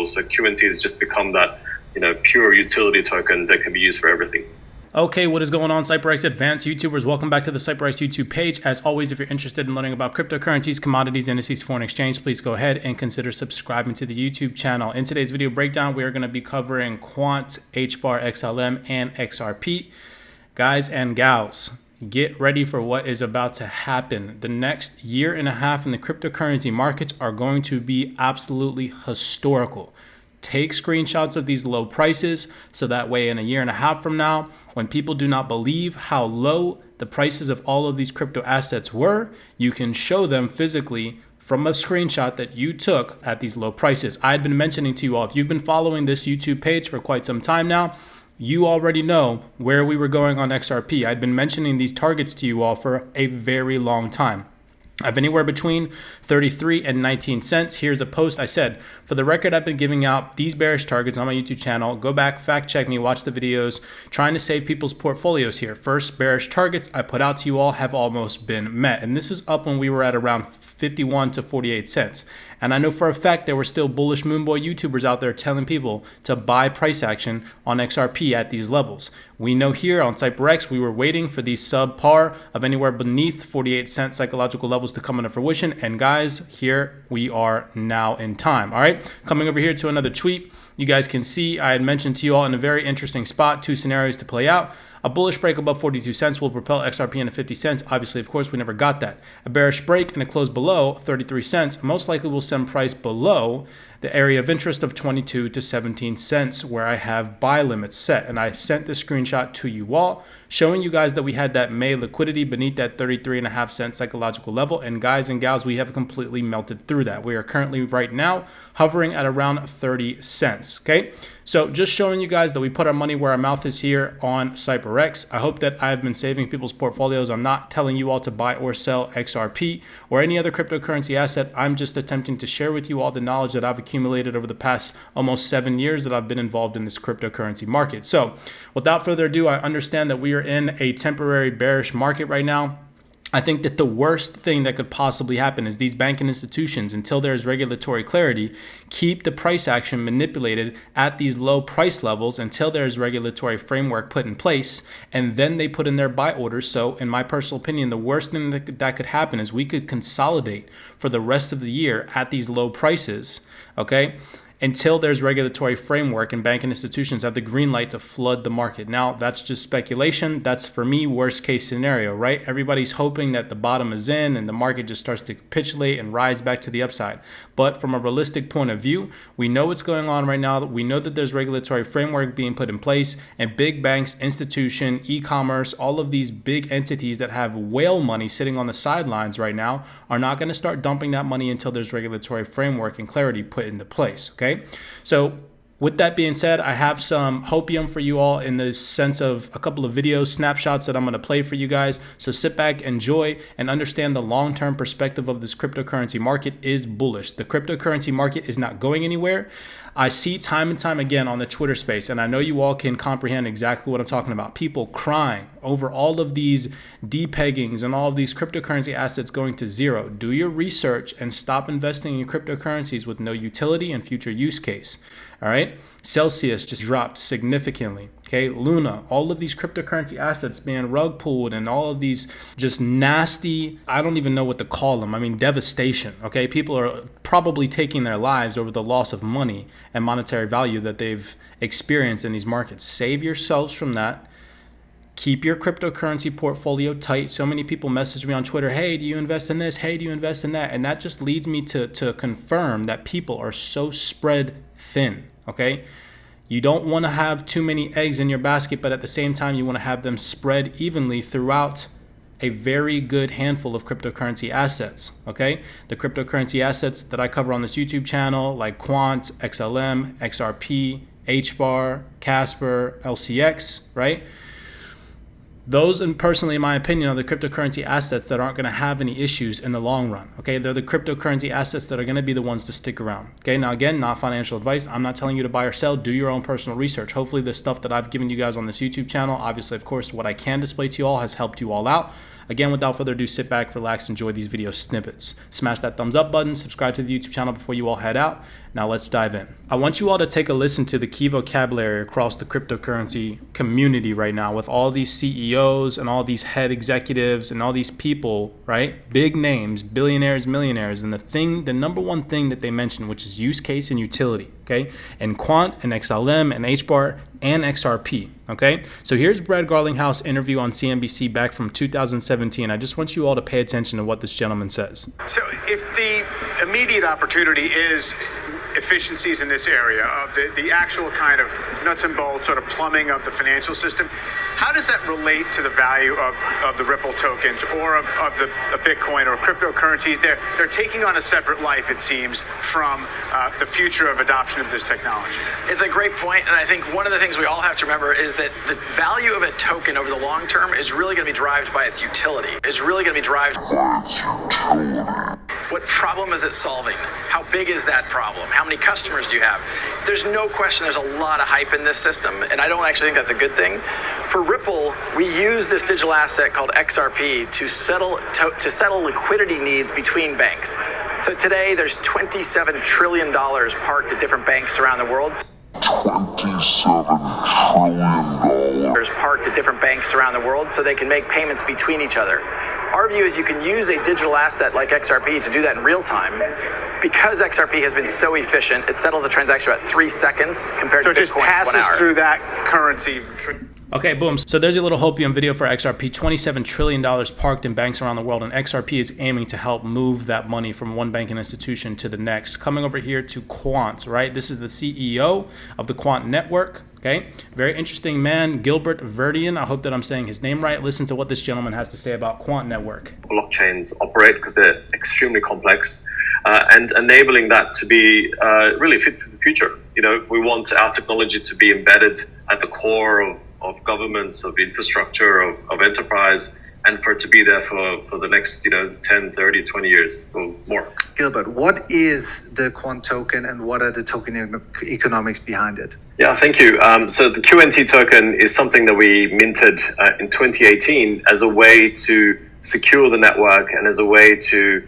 individuals. So QNT has just become that, pure utility token that can be used for everything. Okay, what is going on, CYPRX advanced YouTubers? Welcome back to the CYPRX YouTube page. As always, if you're interested in learning about cryptocurrencies, commodities, indices, foreign exchange, please go ahead and consider subscribing to the YouTube channel. In today's video breakdown, we are going to be covering Quant, Hbar, XLM, and XRP. Guys and gals, get ready for what is about to happen. The next year and a half in the cryptocurrency markets are going to be absolutely historical. Take screenshots of these low prices so that way in a year and a half from now, when people do not believe how low the prices of all of these crypto assets were, you can show them physically from a screenshot that you took at these low prices. I had been mentioning to you all, if you've been following this YouTube page for quite some time now, you already know where we were going on XRP. I'd been mentioning these targets to you all for a very long time. I've anywhere between 33 and 19 cents. Here's a post I said, for the record, I've been giving out these bearish targets on my YouTube channel. Go back, fact check me, watch the videos, trying to save people's portfolios here. First bearish targets I put out to you all have almost been met. And this is up when we were at around 51 to 48 cents. And I know for a fact there were still bullish Moonboy YouTubers out there telling people to buy price action on XRP at these levels. We know here on CYPRX, we were waiting for these subpar of anywhere beneath 48 cent psychological levels to come into fruition. And guys, here we are now in time. All right, coming over here to another tweet. You guys can see I had mentioned to you all in a very interesting spot, two scenarios to play out. A bullish break above 42 cents will propel XRP into 50 cents. Obviously, of course, we never got that. A bearish break and a close below 33 cents most likely will send price below the area of interest of 22 to 17 cents where I have buy limits set. And I sent this screenshot to you all, showing you guys that we had that May liquidity beneath that 33.5 cent psychological level. And guys and gals, we have completely melted through that. We are currently right now hovering at around 30 cents. Okay, so just showing you guys that we put our money where our mouth is here on CYPRX. I hope that I've been saving people's portfolios. I'm not telling you all to buy or sell XRP or any other cryptocurrency asset. I'm just attempting to share with you all the knowledge that I've accumulated over the past almost 7 years that I've been involved in this cryptocurrency market. So without further ado, I understand that we are in a temporary bearish market right now. I think that the worst thing that could possibly happen is these banking institutions, until there's regulatory clarity, keep the price action manipulated at these low price levels until there's regulatory framework put in place, and then they put in their buy orders. So in my personal opinion, the worst thing that could happen is we could consolidate for the rest of the year at these low prices, okay? Until there's regulatory framework and banking institutions have the green light to flood the market. Now, that's just speculation. That's, for me, worst case scenario, right? Everybody's hoping that the bottom is in and the market just starts to capitulate and rise back to the upside. But from a realistic point of view, we know what's going on right now. We know that there's regulatory framework being put in place, and big banks, institution, e-commerce, all of these big entities that have whale money sitting on the sidelines right now are not going to start dumping that money until there's regulatory framework and clarity put into place, okay? So with that being said, I have some hopium for you all in the sense of a couple of video snapshots that I'm going to play for you guys. So sit back, enjoy, and understand the long-term perspective of this cryptocurrency market is bullish. The cryptocurrency market is not going anywhere. I see time and time again on the Twitter space, and I know you all can comprehend exactly what I'm talking about. People crying over all of these depeggings and all of these cryptocurrency assets going to zero. Do your research and stop investing in cryptocurrencies with no utility and future use case. All right. Celsius just dropped significantly. Okay. Luna, all of these cryptocurrency assets being rug pulled and all of these just nasty, I don't even know what to call them. I mean, devastation. Okay. People are probably taking their lives over the loss of money and monetary value that they've experienced in these markets. Save yourselves from that. Keep your cryptocurrency portfolio tight. So many people message me on Twitter, hey, do you invest in this? Hey, do you invest in that? And that just leads me to confirm that people are so spread thin, okay? You don't want to have too many eggs in your basket, but at the same time, you want to have them spread evenly throughout a very good handful of cryptocurrency assets, okay? The cryptocurrency assets that I cover on this YouTube channel, like Quant, XLM, XRP, Hbar, Casper, LCX, right? Those, and personally, in my opinion, are the cryptocurrency assets that aren't going to have any issues in the long run. Okay, they're the cryptocurrency assets that are going to be the ones to stick around. Okay, now again, not financial advice. I'm not telling you to buy or sell. Do your own personal research. Hopefully, the stuff that I've given you guys on this YouTube channel, obviously, of course, what I can display to you all has helped you all out. Again, without further ado, sit back, relax, enjoy these video snippets. Smash that thumbs up button, subscribe to the YouTube channel before you all head out. Now let's dive in. I want you all to take a listen to the key vocabulary across the cryptocurrency community right now with all these CEOs and all these head executives and all these people, right? Big names, billionaires, millionaires, and the number one thing that they mention, which is use case and utility, okay? And Quant and XLM and Hbar and XRP, okay? So here's Brad Garlinghouse interview on CNBC back from 2017. I just want you all to pay attention to what this gentleman says. So if the immediate opportunity is efficiencies in this area of the actual kind of nuts and bolts sort of plumbing of the financial system, how does that relate to the value of the Ripple tokens or of the Bitcoin or cryptocurrencies? They're taking on a separate life, it seems, from the future of adoption of this technology. It's a great point, and I think one of the things we all have to remember is that the value of a token over the long term is really going to be derived by its utility. What problem is it solving? How big is that problem? How many customers do you have? There's no question there's a lot of hype in this system, and I don't actually think that's a good thing. For Ripple, we use this digital asset called XRP to settle liquidity needs between banks. So today there's $27 trillion parked at different banks around the world. Parked at different banks around the world so they can make payments between each other. Our view is you can use a digital asset like XRP to do that in real time. Because XRP has been so efficient, it settles a transaction about 3 seconds compared to Bitcoin. So it just passes through that currency. Okay, boom. So there's a little hopium video for XRP. $27 trillion parked in banks around the world, and XRP is aiming to help move that money from one banking institution to the next. Coming over here to Quant, right? This is the CEO of the Quant network. Okay, very interesting man, Gilbert Verdian. I hope that I'm saying his name right. Listen to what this gentleman has to say about Quant network. Blockchains operate because they're extremely complex, and enabling that to be really fit for the future. You know, we want our technology to be embedded at the core of governments, of infrastructure, of enterprise, and for it to be there for the next 10, 30, 20 years or more. Gilbert, what is the Quant token and what are the token economics behind it? Yeah, thank you. So the QNT token is something that we minted in 2018 as a way to secure the network and as a way to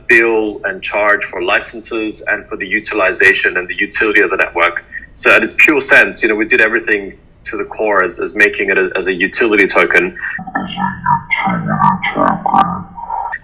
bill and charge for licenses and for the utilization and the utility of the network. So at its pure sense, we did everything to the core as making it as a utility token.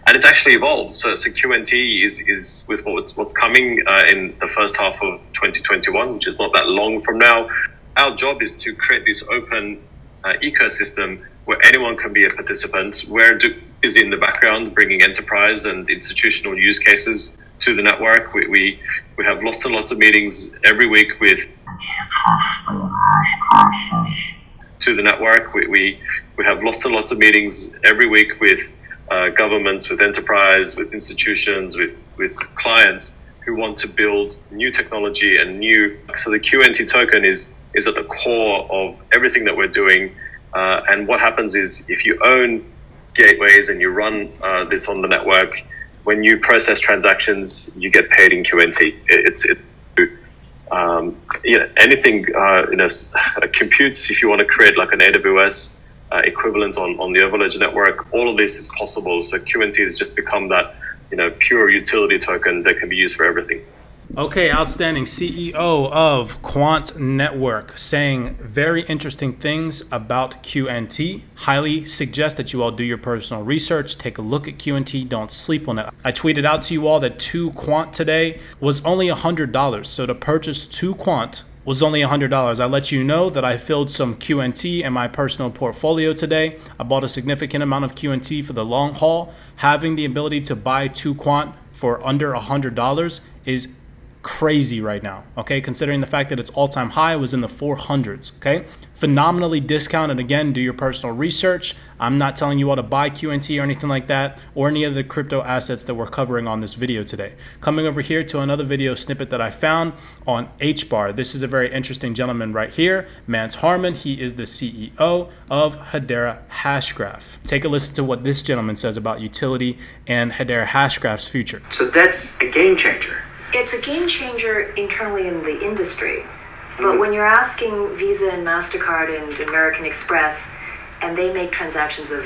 And it's actually evolved. So QNT is with what's coming in the first half of 2021, which is not that long from now. Our job is to create this open ecosystem where anyone can be a participant, where is in the background bringing enterprise and institutional use cases to the network. We have lots and lots of meetings every week with to the network. We have lots and lots of meetings every week with governments, with enterprise, with institutions, with clients who want to build new technology and new. So the QNT token is at the core of everything that we're doing. And what happens is if you own gateways and you run this on the network, when you process transactions, you get paid in QNT. Anything computes, if you want to create like an AWS equivalent on the Overledger network, all of this is possible. So QNT has just become that pure utility token that can be used for everything. Okay, outstanding. CEO of Quant Network saying very interesting things about QNT. Highly suggest that you all do your personal research. Take a look at QNT. Don't sleep on it. I tweeted out to you all that 2 Quant today was only $100. So to purchase 2 Quant was only $100. I let you know that I filled some QNT in my personal portfolio today. I bought a significant amount of QNT for the long haul. Having the ability to buy 2 Quant for under $100 is crazy right now, okay? Considering the fact that its all-time high was in the 400s, okay? Phenomenally discounted. Again, do your personal research. I'm not telling you all to buy QNT or anything like that, or any of the crypto assets that we're covering on this video today. Coming over here to another video snippet that I found on Hbar. This is a very interesting gentleman right here, Mance Harmon. He is the CEO of Hedera Hashgraph. Take a listen to what this gentleman says about utility and Hedera Hashgraph's future. So that's a game changer. It's a game changer internally in the industry. But when you're asking Visa and MasterCard and American Express, and they make transactions of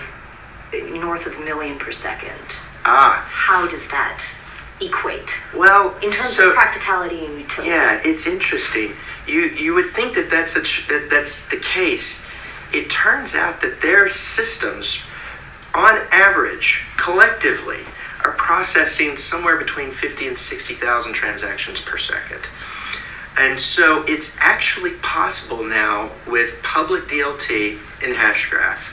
north of a million per second. Ah. How does that equate? Well, in terms of practicality and utility. Yeah, it's interesting. You would think that that's the case. It turns out that their systems, on average, collectively, are processing somewhere between 50 and 60,000 transactions per second. And so it's actually possible now with public DLT in Hashgraph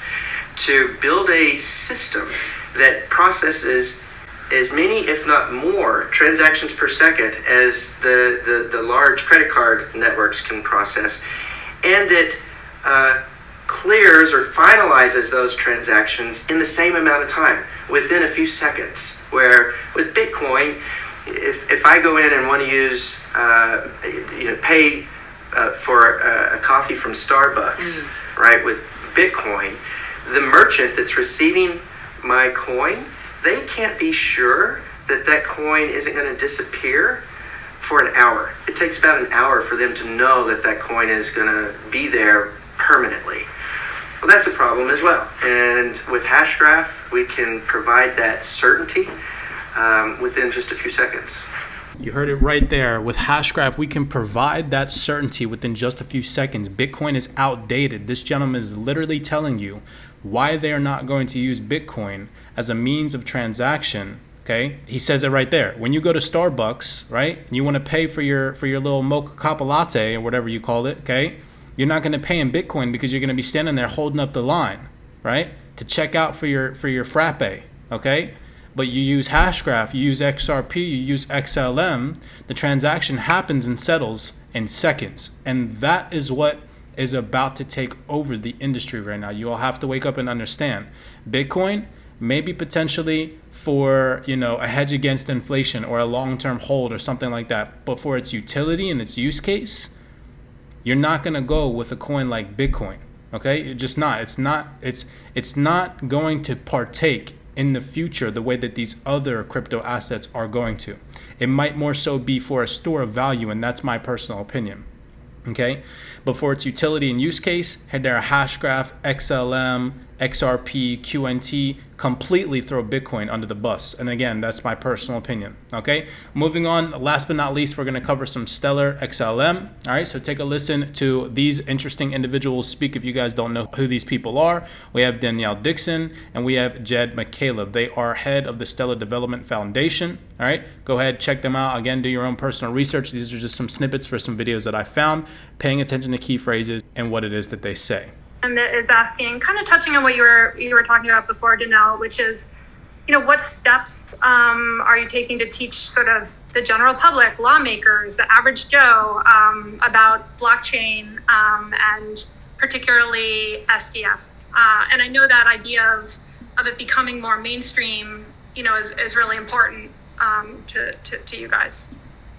to build a system that processes as many, if not more, transactions per second as the large credit card networks can process. And it clears or finalizes those transactions in the same amount of time, within a few seconds. Where with Bitcoin, if I go in and want to use, pay for a coffee from Starbucks, right, with Bitcoin, the merchant that's receiving my coin, they can't be sure that that coin isn't going to disappear for an hour. It takes about an hour for them to know that that coin is going to be there permanently. Well, that's a problem as well. And with Hashgraph, we can provide that certainty within just a few seconds. You heard it right there. With Hashgraph, we can provide that certainty within just a few seconds. Bitcoin is outdated. This gentleman is literally telling you why they are not going to use Bitcoin as a means of transaction. Okay, he says it right there. When you go to Starbucks, right, and you want to pay for your little mocha coppa latte or whatever you call it, okay, you're not going to pay in Bitcoin because you're going to be standing there holding up the line, right, to check out for your frappe, okay? But you use Hashgraph, you use XRP, you use XLM, the transaction happens and settles in seconds. And that is what is about to take over the industry right now. You all have to wake up and understand. Bitcoin, maybe potentially for, a hedge against inflation or a long-term hold or something like that. But for its utility and its use case, you're not going to go with a coin like Bitcoin, okay? You're just not. It's not going to partake in the future the way that these other crypto assets are going to. It might more so be for a store of value, and that's my personal opinion. Okay, but for its utility and use case, there are Hashgraph, XLM, XRP, QNT, completely throw Bitcoin under the bus. And again, that's my personal opinion. Okay, moving on, last but not least, we're going to cover some Stellar XLM. All right, so take a listen to these interesting individuals speak. If you guys don't know who these people are, we have Danielle Dixon and we have Jed McCaleb. They are head of the Stellar Development Foundation. All right, go ahead, check them out. Again, do your own personal research. These are just some snippets for some videos that I found, paying attention to key phrases and what it is that they say. That is asking, kind of touching on what you were talking about before, Danelle, which is, what steps are you taking to teach sort of the general public, lawmakers, the average Joe, about blockchain and particularly SDF? And I know that idea of it becoming more mainstream, is really important to you guys.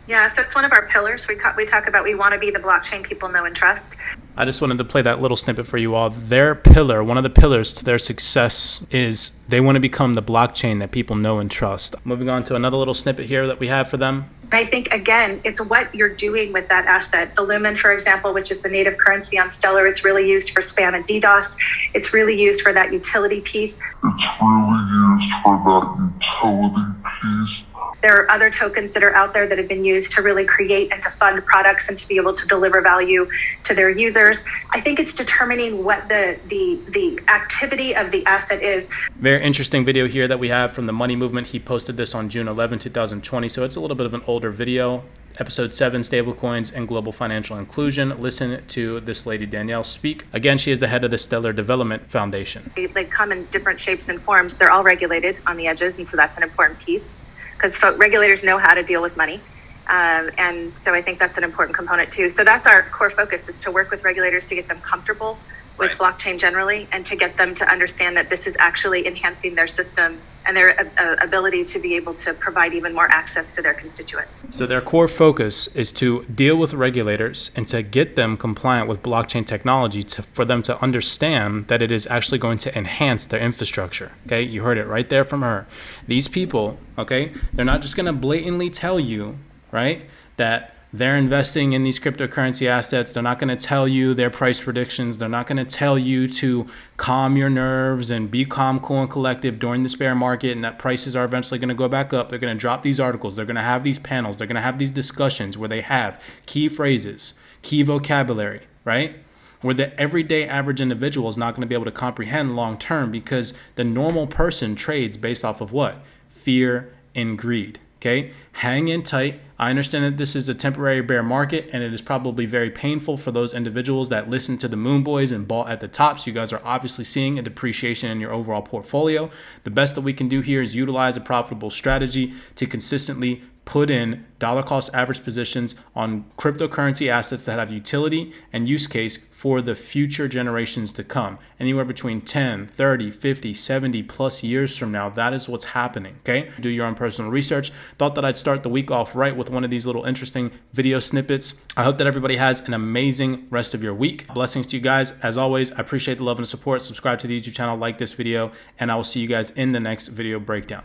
Yeah, so it's one of our pillars. We talk about we want to be the blockchain people know and trust. I just wanted to play that little snippet for you all. Their pillar, one of the pillars to their success is they want to become the blockchain that people know and trust. Moving on to another little snippet here that we have for them. I think, again, it's what you're doing with that asset. The Lumen, for example, which is the native currency on Stellar, it's really used for spam and DDoS. It's really used for that utility piece. There are other tokens that are out there that have been used to really create and to fund products and to be able to deliver value to their users. I think it's determining what the activity of the asset is. Very interesting video here that we have from the Money Movement. He posted this on June 11, 2020, so it's a little bit of an older video. Episode 7, Stablecoins and Global Financial Inclusion. Listen to this lady, Danielle, speak. Again, she is the head of the Stellar Development Foundation. They come in different shapes and forms. They're all regulated on the edges, and so that's an important piece, because regulators know how to deal with money. And so I think that's an important component too. So that's our core focus, is to work with regulators to get them comfortable with blockchain generally, and to get them to understand that this is actually enhancing their system and their ability to be able to provide even more access to their constituents. So their core focus is to deal with regulators and to get them compliant with blockchain technology, for them to understand that it is actually going to enhance their infrastructure. Okay, you heard it right there from her. These people, okay, they're not just going to blatantly tell you, right, that they're investing in these cryptocurrency assets. They're not going to tell you their price predictions. They're not going to tell you to calm your nerves and be calm, cool, and collective during this bear market and that prices are eventually going to go back up. They're going to drop these articles. They're going to have these panels. They're going to have these discussions where they have key phrases, key vocabulary, right? Where the everyday average individual is not going to be able to comprehend long term, because the normal person trades based off of what? Fear and greed. Okay, hang in tight. I understand that this is a temporary bear market, and it is probably very painful for those individuals that listen to the Moon Boys and bought at the top. So you guys are obviously seeing a depreciation in your overall portfolio. The best that we can do here is utilize a profitable strategy to consistently put in dollar cost average positions on cryptocurrency assets that have utility and use case for the future generations to come. Anywhere between 10, 30, 50, 70 plus years from now, that is what's happening, okay? Do your own personal research. Thought that I'd start the week off right with one of these little interesting video snippets. I hope that everybody has an amazing rest of your week. Blessings to you guys. As always, I appreciate the love and the support. Subscribe to the YouTube channel, like this video, and I will see you guys in the next video breakdown.